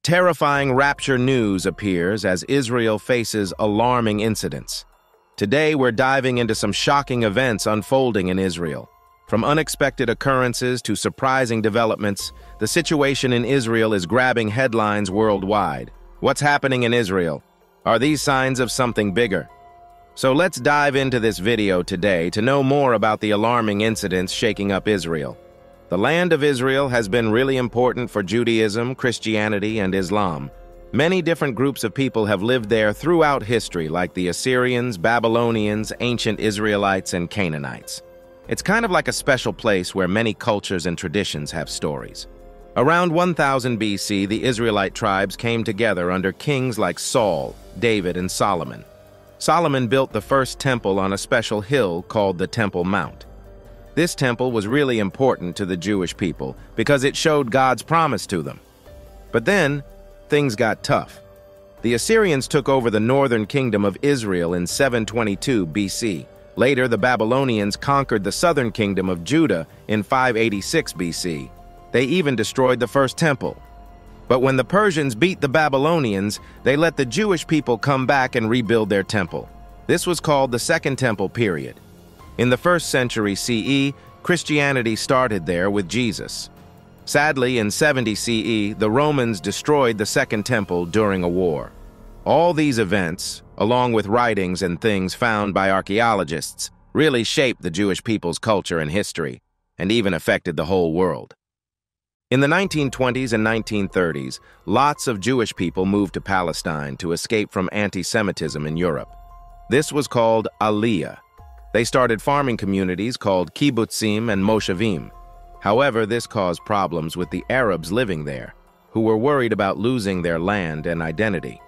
Terrifying rapture news appears as Israel faces alarming incidents. Today, we're diving into some shocking events unfolding in Israel. From unexpected occurrences to surprising developments, the situation in Israel is grabbing headlines worldwide. What's happening in Israel? Are these signs of something bigger? So let's dive into this video today to know more about the alarming incidents shaking up Israel. The land of Israel has been really important for Judaism, Christianity, and Islam. Many different groups of people have lived there throughout history, like the Assyrians, Babylonians, ancient Israelites, and Canaanites. It's kind of like a special place where many cultures and traditions have stories. Around 1000 BC, the Israelite tribes came together under kings like Saul, David, and Solomon. Solomon built the first temple on a special hill called the Temple Mount. This temple was really important to the Jewish people because it showed God's promise to them. But then, things got tough. The Assyrians took over the northern kingdom of Israel in 722 BC. Later, the Babylonians conquered the southern kingdom of Judah in 586 BC. They even destroyed the first temple. But when the Persians beat the Babylonians, they let the Jewish people come back and rebuild their temple. This was called the Second Temple period. In the 1st century CE, Christianity started there with Jesus. Sadly, in 70 CE, the Romans destroyed the Second Temple during a war. All these events, along with writings and things found by archaeologists, really shaped the Jewish people's culture and history, and even affected the whole world. In the 1920s and 1930s, lots of Jewish people moved to Palestine to escape from anti-Semitism in Europe. This was called Aliyah. They started farming communities called kibbutzim and moshavim. However, this caused problems with the Arabs living there, who were worried about losing their land and identity.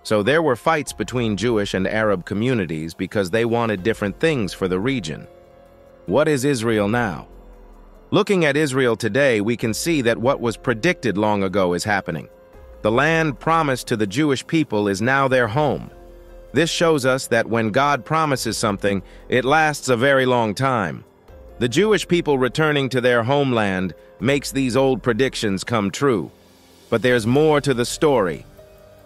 So there were fights between Jewish and Arab communities because they wanted different things for the region. What is Israel now? Looking at Israel today, we can see that what was predicted long ago is happening. The land promised to the Jewish people is now their home. This shows us that when God promises something, it lasts a very long time. The Jewish people returning to their homeland makes these old predictions come true. But there's more to the story.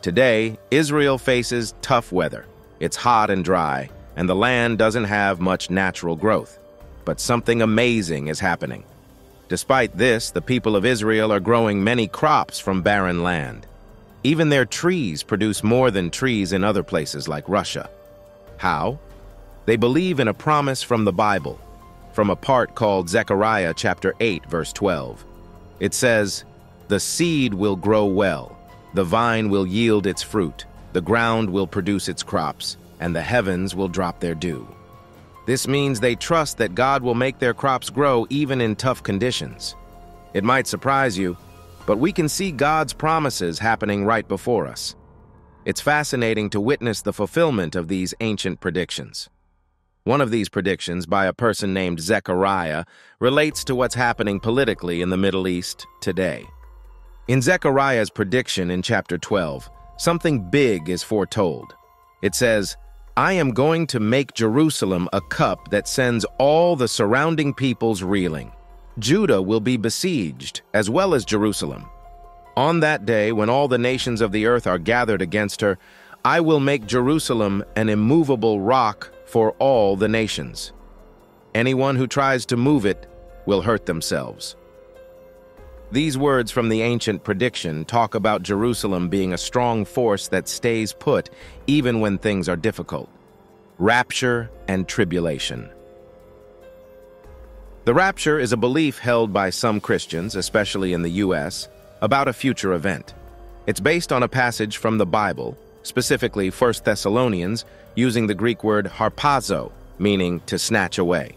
Today, Israel faces tough weather. It's hot and dry, and the land doesn't have much natural growth. But something amazing is happening. Despite this, the people of Israel are growing many crops from barren land. Even their trees produce more than trees in other places like Russia. How? They believe in a promise from the Bible, from a part called Zechariah chapter 8, verse 12. It says, "The seed will grow well, the vine will yield its fruit, the ground will produce its crops, and the heavens will drop their dew." This means they trust that God will make their crops grow even in tough conditions. It might surprise you, but we can see God's promises happening right before us. It's fascinating to witness the fulfillment of these ancient predictions. One of these predictions, by a person named Zechariah, relates to what's happening politically in the Middle East today. In Zechariah's prediction in chapter 12, something big is foretold. It says, "I am going to make Jerusalem a cup that sends all the surrounding peoples reeling. Judah will be besieged, as well as Jerusalem. On that day, when all the nations of the earth are gathered against her, I will make Jerusalem an immovable rock for all the nations. Anyone who tries to move it will hurt themselves." These words from the ancient prediction talk about Jerusalem being a strong force that stays put even when things are difficult. Rapture and Tribulation. The rapture is a belief held by some Christians, especially in the U.S., about a future event. It's based on a passage from the Bible, specifically 1 Thessalonians, using the Greek word harpazo, meaning to snatch away.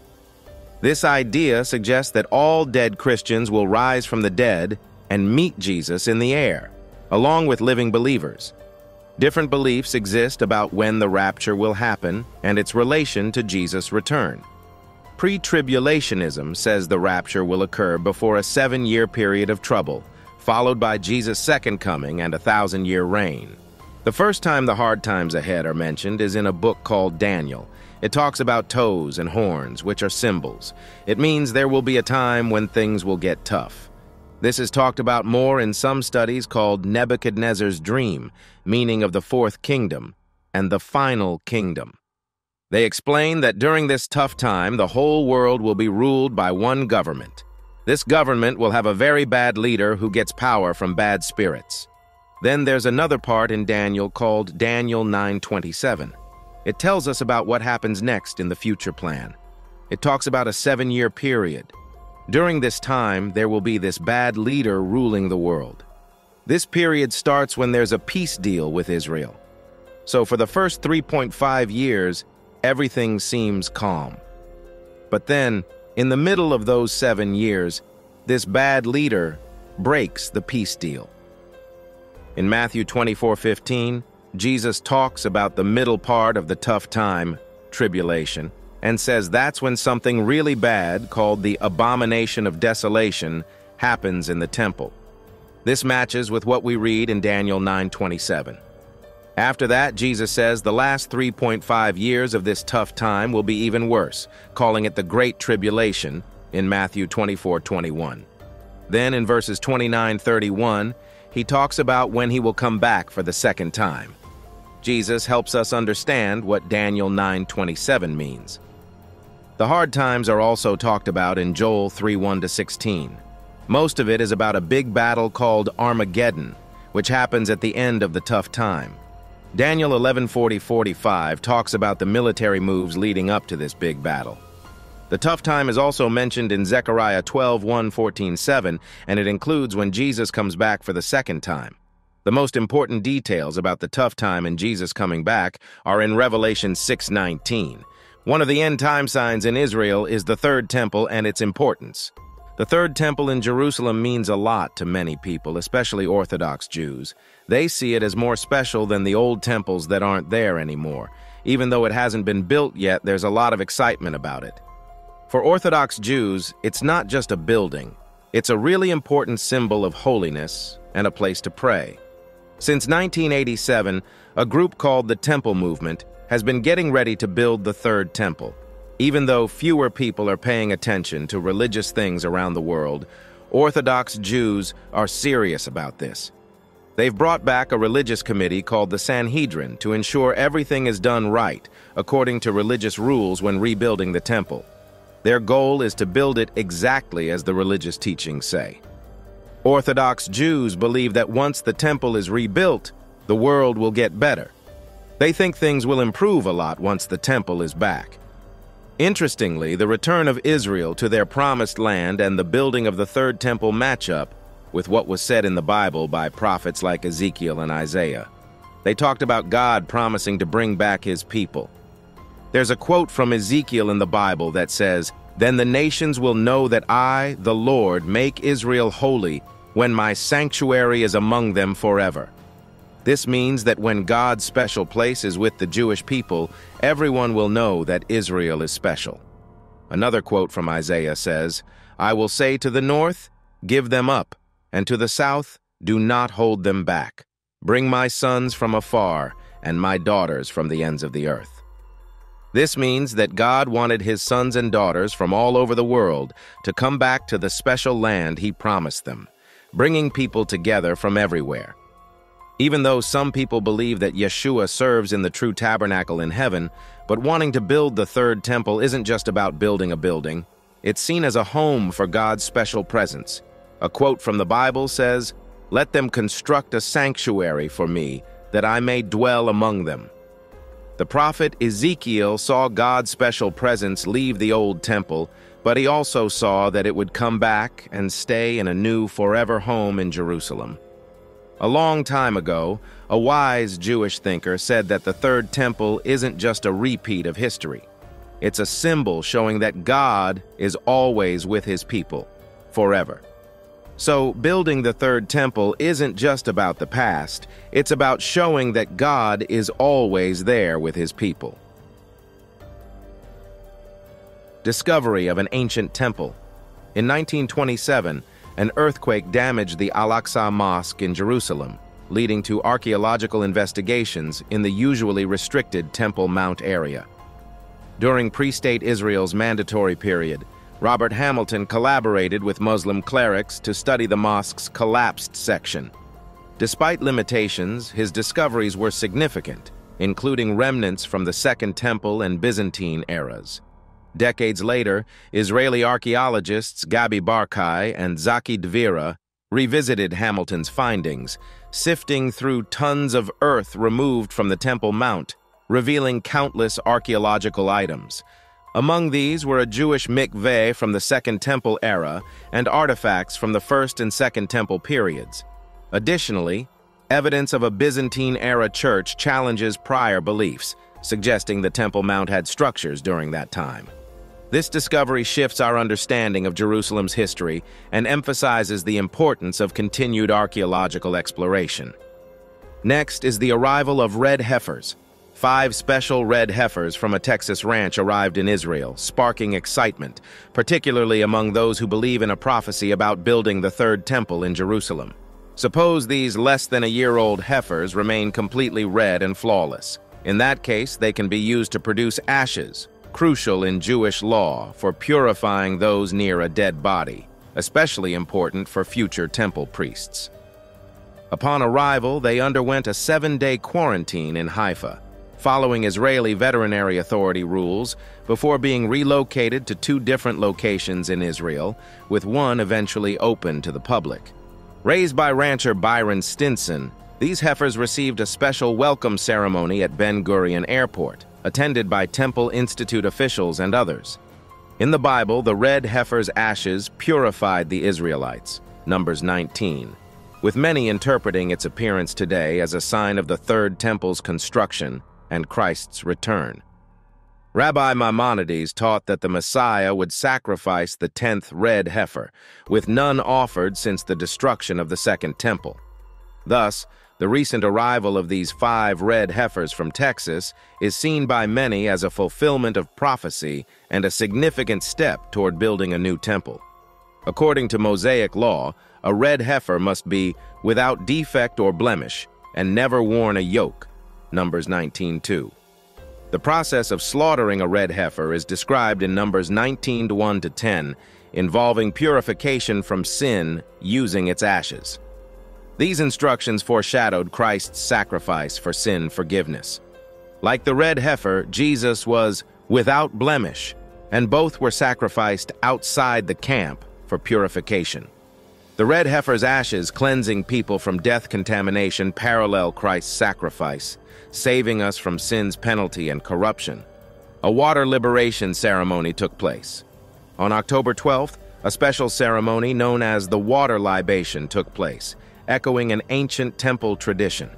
This idea suggests that all dead Christians will rise from the dead and meet Jesus in the air, along with living believers. Different beliefs exist about when the rapture will happen and its relation to Jesus' return. Pre-tribulationism says the rapture will occur before a 7-year period of trouble, followed by Jesus' second coming and a 1,000-year reign. The first time the hard times ahead are mentioned is in a book called Daniel. It talks about toes and horns, which are symbols. It means there will be a time when things will get tough. This is talked about more in some studies called Nebuchadnezzar's dream, meaning of the fourth kingdom, and the final kingdom. They explain that during this tough time, the whole world will be ruled by one government. This government will have a very bad leader who gets power from bad spirits. Then there's another part in Daniel called Daniel 9:27. It tells us about what happens next in the future plan. It talks about a 7-year period. During this time, there will be this bad leader ruling the world. This period starts when there's a peace deal with Israel. So for the first 3.5 years, everything seems calm. But then, in the middle of those 7 years, this bad leader breaks the peace deal. In Matthew 24:15, Jesus talks about the middle part of the tough time, tribulation, and says that's when something really bad, called the abomination of desolation, happens in the temple. This matches with what we read in Daniel 9:27. After that, Jesus says the last 3.5 years of this tough time will be even worse, calling it the Great Tribulation in Matthew 24:21. Then in verses 29-31, he talks about when he will come back for the second time. Jesus helps us understand what Daniel 9:27 means. The hard times are also talked about in Joel 3:1-16. Most of it is about a big battle called Armageddon, which happens at the end of the tough time. Daniel 11:40-45 talks about the military moves leading up to this big battle. The tough time is also mentioned in Zechariah 12:1-14-7, and it includes when Jesus comes back for the second time. The most important details about the tough time and Jesus coming back are in Revelation 6:19. One of the end-time signs in Israel is the third temple and its importance. The third temple in Jerusalem means a lot to many people, especially Orthodox Jews. They see it as more special than the old temples that aren't there anymore. Even though it hasn't been built yet, there's a lot of excitement about it. For Orthodox Jews, it's not just a building. It's a really important symbol of holiness and a place to pray. Since 1987, a group called the Temple Movement has been getting ready to build the third temple. Even though fewer people are paying attention to religious things around the world, Orthodox Jews are serious about this. They've brought back a religious committee called the Sanhedrin to ensure everything is done right, according to religious rules when rebuilding the temple. Their goal is to build it exactly as the religious teachings say. Orthodox Jews believe that once the temple is rebuilt, the world will get better. They think things will improve a lot once the temple is back. Interestingly, the return of Israel to their promised land and the building of the third temple match up with what was said in the Bible by prophets like Ezekiel and Isaiah. They talked about God promising to bring back his people. There's a quote from Ezekiel in the Bible that says, "Then the nations will know that I, the Lord, make Israel holy when my sanctuary is among them forever." This means that when God's special place is with the Jewish people, everyone will know that Israel is special. Another quote from Isaiah says, "I will say to the north, give them up, and to the south, do not hold them back. Bring my sons from afar, and my daughters from the ends of the earth." This means that God wanted his sons and daughters from all over the world to come back to the special land he promised them, bringing people together from everywhere. Even though some people believe that Yeshua serves in the true tabernacle in heaven, but wanting to build the third temple isn't just about building a building. It's seen as a home for God's special presence. A quote from the Bible says, "Let them construct a sanctuary for me, that I may dwell among them." The prophet Ezekiel saw God's special presence leave the old temple, but he also saw that it would come back and stay in a new forever home in Jerusalem. A long time ago, a wise Jewish thinker said that the third temple isn't just a repeat of history. It's a symbol showing that God is always with his people, forever. So building the third temple isn't just about the past, it's about showing that God is always there with his people. Discovery of an ancient temple. In 1927, an earthquake damaged the Al-Aqsa Mosque in Jerusalem, leading to archaeological investigations in the usually restricted Temple Mount area. During pre-state Israel's mandatory period, Robert Hamilton collaborated with Muslim clerics to study the mosque's collapsed section. Despite limitations, his discoveries were significant, including remnants from the Second Temple and Byzantine eras. Decades later, Israeli archaeologists Gabi Barkai and Zaki Dvira revisited Hamilton's findings, sifting through tons of earth removed from the Temple Mount, revealing countless archaeological items. Among these were a Jewish mikveh from the Second Temple era and artifacts from the First and Second Temple periods. Additionally, evidence of a Byzantine-era church challenges prior beliefs, suggesting the Temple Mount had structures during that time. This discovery shifts our understanding of Jerusalem's history and emphasizes the importance of continued archaeological exploration. Next is the arrival of red heifers. 5 special red heifers from a Texas ranch arrived in Israel, sparking excitement, particularly among those who believe in a prophecy about building the Third Temple in Jerusalem. Suppose these less-than-a-year-old heifers remain completely red and flawless. In that case, they can be used to produce ashes, crucial in Jewish law for purifying those near a dead body, especially important for future temple priests. Upon arrival, they underwent a 7-day quarantine in Haifa, following Israeli Veterinary Authority rules, before being relocated to 2 different locations in Israel, with one eventually open to the public. Raised by rancher Byron Stinson, these heifers received a special welcome ceremony at Ben Gurion Airport, attended by Temple Institute officials and others. In the Bible, the red heifer's ashes purified the Israelites, Numbers 19, with many interpreting its appearance today as a sign of the Third Temple's construction and Christ's return. Rabbi Maimonides taught that the Messiah would sacrifice the 10th red heifer, with none offered since the destruction of the Second Temple. Thus, the recent arrival of these 5 red heifers from Texas is seen by many as a fulfillment of prophecy and a significant step toward building a new temple. According to Mosaic law, a red heifer must be without defect or blemish and never worn a yoke, Numbers 19:2. The process of slaughtering a red heifer is described in Numbers 19:1-10, involving purification from sin using its ashes. These instructions foreshadowed Christ's sacrifice for sin forgiveness. Like the red heifer, Jesus was without blemish, and both were sacrificed outside the camp for purification. The red heifer's ashes cleansing people from death contamination parallel Christ's sacrifice, saving us from sin's penalty and corruption. A water liberation ceremony took place. On October 12th, a special ceremony known as the water libation took place, echoing an ancient temple tradition.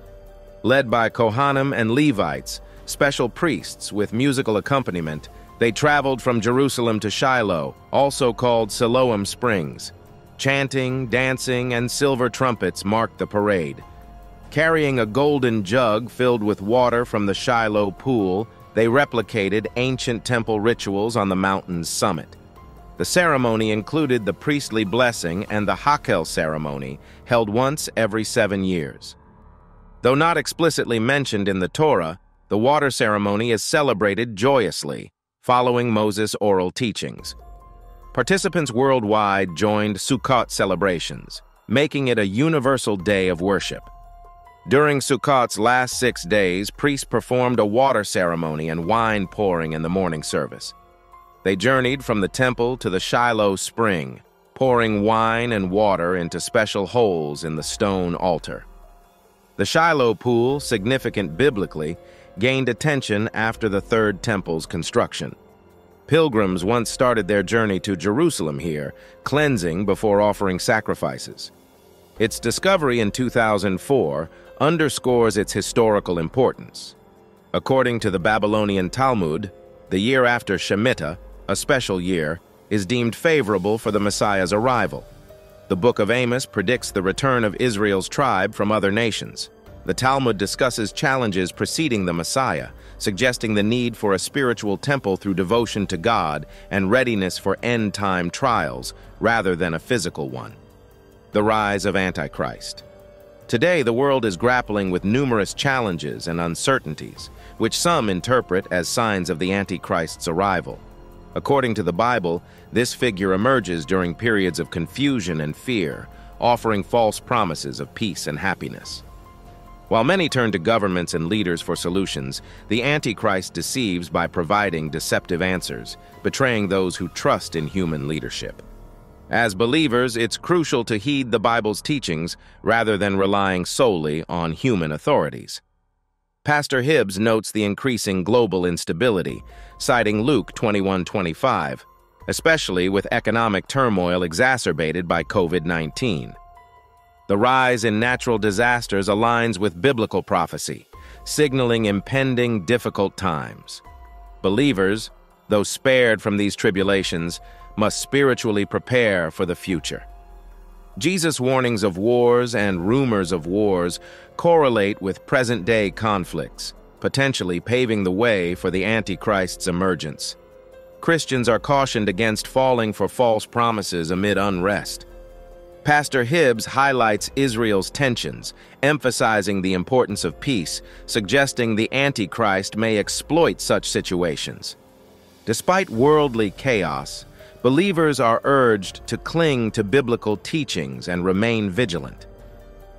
Led by Kohanim and Levites, special priests with musical accompaniment, they traveled from Jerusalem to Shiloh, also called Siloam Springs. Chanting, dancing, and silver trumpets marked the parade. Carrying a golden jug filled with water from the Shiloh pool, they replicated ancient temple rituals on the mountain's summit. The ceremony included the priestly blessing and the Hakel ceremony, held once every 7 years. Though not explicitly mentioned in the Torah, the water ceremony is celebrated joyously, following Moses' oral teachings. Participants worldwide joined Sukkot celebrations, making it a universal day of worship. During Sukkot's last 6 days, priests performed a water ceremony and wine pouring in the morning service. They journeyed from the temple to the Shiloh spring, pouring wine and water into special holes in the stone altar. The Shiloh pool, significant biblically, gained attention after the Third Temple's construction. Pilgrims once started their journey to Jerusalem here, cleansing before offering sacrifices. Its discovery in 2004 underscores its historical importance. According to the Babylonian Talmud, the year after Shemitah, a special year, is deemed favorable for the Messiah's arrival. The Book of Amos predicts the return of Israel's tribe from other nations. The Talmud discusses challenges preceding the Messiah, suggesting the need for a spiritual temple through devotion to God and readiness for end-time trials, rather than a physical one. The rise of Antichrist. Today, the world is grappling with numerous challenges and uncertainties, which some interpret as signs of the Antichrist's arrival. According to the Bible, this figure emerges during periods of confusion and fear, offering false promises of peace and happiness. While many turn to governments and leaders for solutions, the Antichrist deceives by providing deceptive answers, betraying those who trust in human leadership. As believers, it's crucial to heed the Bible's teachings rather than relying solely on human authorities. Pastor Hibbs notes the increasing global instability, citing Luke 21:25, especially with economic turmoil exacerbated by COVID-19. The rise in natural disasters aligns with biblical prophecy, signaling impending difficult times. Believers, though spared from these tribulations, must spiritually prepare for the future. Jesus' warnings of wars and rumors of wars correlate with present-day conflicts, potentially paving the way for the Antichrist's emergence. Christians are cautioned against falling for false promises amid unrest. Pastor Hibbs highlights Israel's tensions, emphasizing the importance of peace, suggesting the Antichrist may exploit such situations. Despite worldly chaos, believers are urged to cling to biblical teachings and remain vigilant.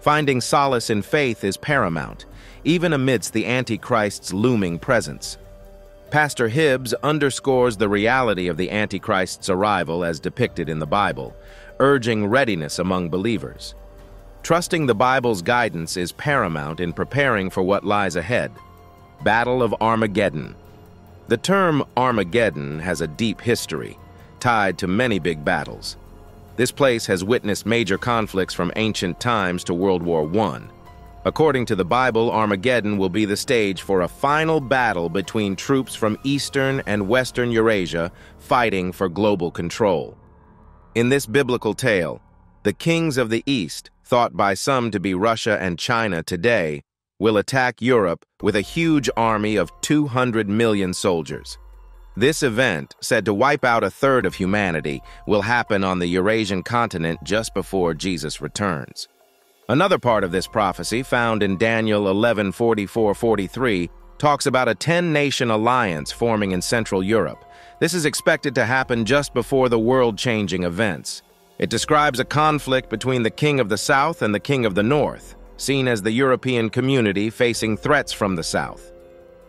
Finding solace in faith is paramount, even amidst the Antichrist's looming presence. Pastor Hibbs underscores the reality of the Antichrist's arrival as depicted in the Bible, urging readiness among believers. Trusting the Bible's guidance is paramount in preparing for what lies ahead. Battle of Armageddon. The term Armageddon has a deep history, tied to many big battles. This place has witnessed major conflicts from ancient times to World War I. According to the Bible, Armageddon will be the stage for a final battle between troops from Eastern and Western Eurasia fighting for global control. In this biblical tale, the kings of the East, thought by some to be Russia and China today, will attack Europe with a huge army of 200 million soldiers. This event, said to wipe out a third of humanity, will happen on the Eurasian continent just before Jesus returns. Another part of this prophecy, found in Daniel 11:44-43, talks about a 10-nation alliance forming in Central Europe. This is expected to happen just before the world-changing events. It describes a conflict between the king of the south and the king of the north, seen as the European community facing threats from the south.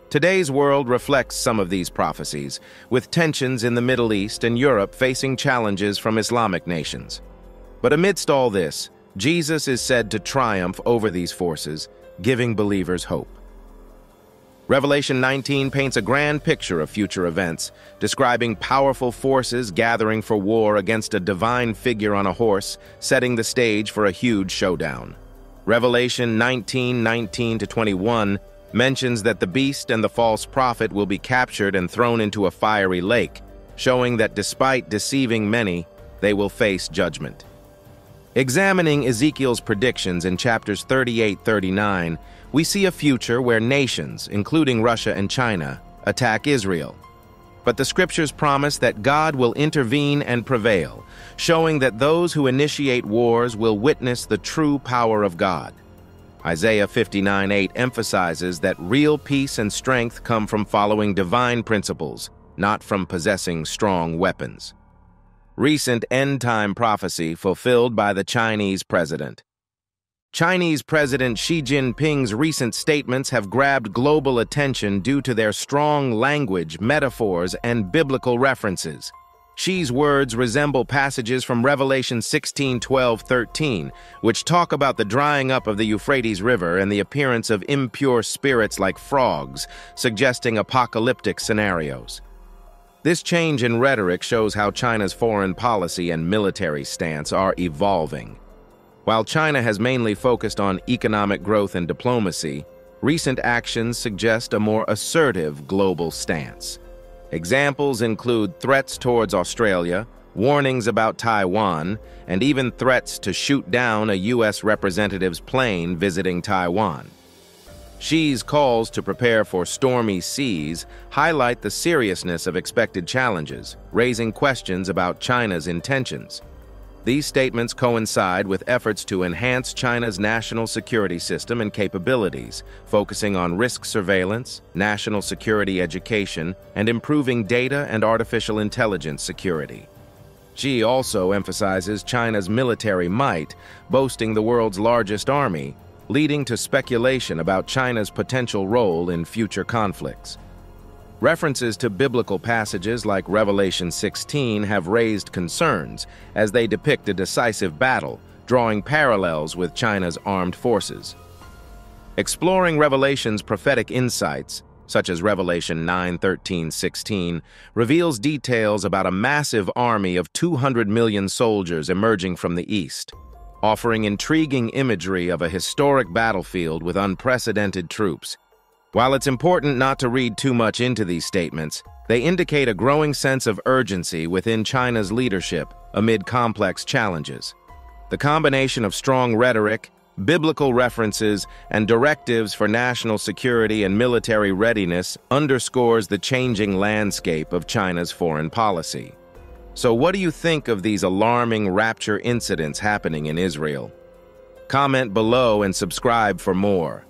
Today's world reflects some of these prophecies, with tensions in the Middle East and Europe facing challenges from Islamic nations. But amidst all this, Jesus is said to triumph over these forces, giving believers hope. Revelation 19 paints a grand picture of future events, describing powerful forces gathering for war against a divine figure on a horse, setting the stage for a huge showdown. Revelation 19:19-21 mentions that the beast and the false prophet will be captured and thrown into a fiery lake, showing that despite deceiving many, they will face judgment. Examining Ezekiel's predictions in chapters 38-39, we see a future where nations, including Russia and China, attack Israel. But the scriptures promise that God will intervene and prevail, showing that those who initiate wars will witness the true power of God. Isaiah 59:8 emphasizes that real peace and strength come from following divine principles, not from possessing strong weapons. Recent end-time prophecy fulfilled by the Chinese president. Chinese President Xi Jinping's recent statements have grabbed global attention due to their strong language, metaphors, and biblical references. Xi's words resemble passages from Revelation 16:12-13, which talk about the drying up of the Euphrates River and the appearance of impure spirits like frogs, suggesting apocalyptic scenarios. This change in rhetoric shows how China's foreign policy and military stance are evolving. While China has mainly focused on economic growth and diplomacy, recent actions suggest a more assertive global stance. Examples include threats towards Australia, warnings about Taiwan, and even threats to shoot down a U.S. representative's plane visiting Taiwan. Xi's calls to prepare for stormy seas highlight the seriousness of expected challenges, raising questions about China's intentions. These statements coincide with efforts to enhance China's national security system and capabilities, focusing on risk surveillance, national security education, and improving data and artificial intelligence security. Xi also emphasizes China's military might, boasting the world's largest army, leading to speculation about China's potential role in future conflicts. References to biblical passages like Revelation 16 have raised concerns as they depict a decisive battle, drawing parallels with China's armed forces. Exploring Revelation's prophetic insights, such as Revelation 9:13-16, reveals details about a massive army of 200 million soldiers emerging from the east, offering intriguing imagery of a historic battlefield with unprecedented troops. While it's important not to read too much into these statements, they indicate a growing sense of urgency within China's leadership amid complex challenges. The combination of strong rhetoric, biblical references, and directives for national security and military readiness underscores the changing landscape of China's foreign policy. So what do you think of these alarming rapture incidents happening in Israel? Comment below and subscribe for more.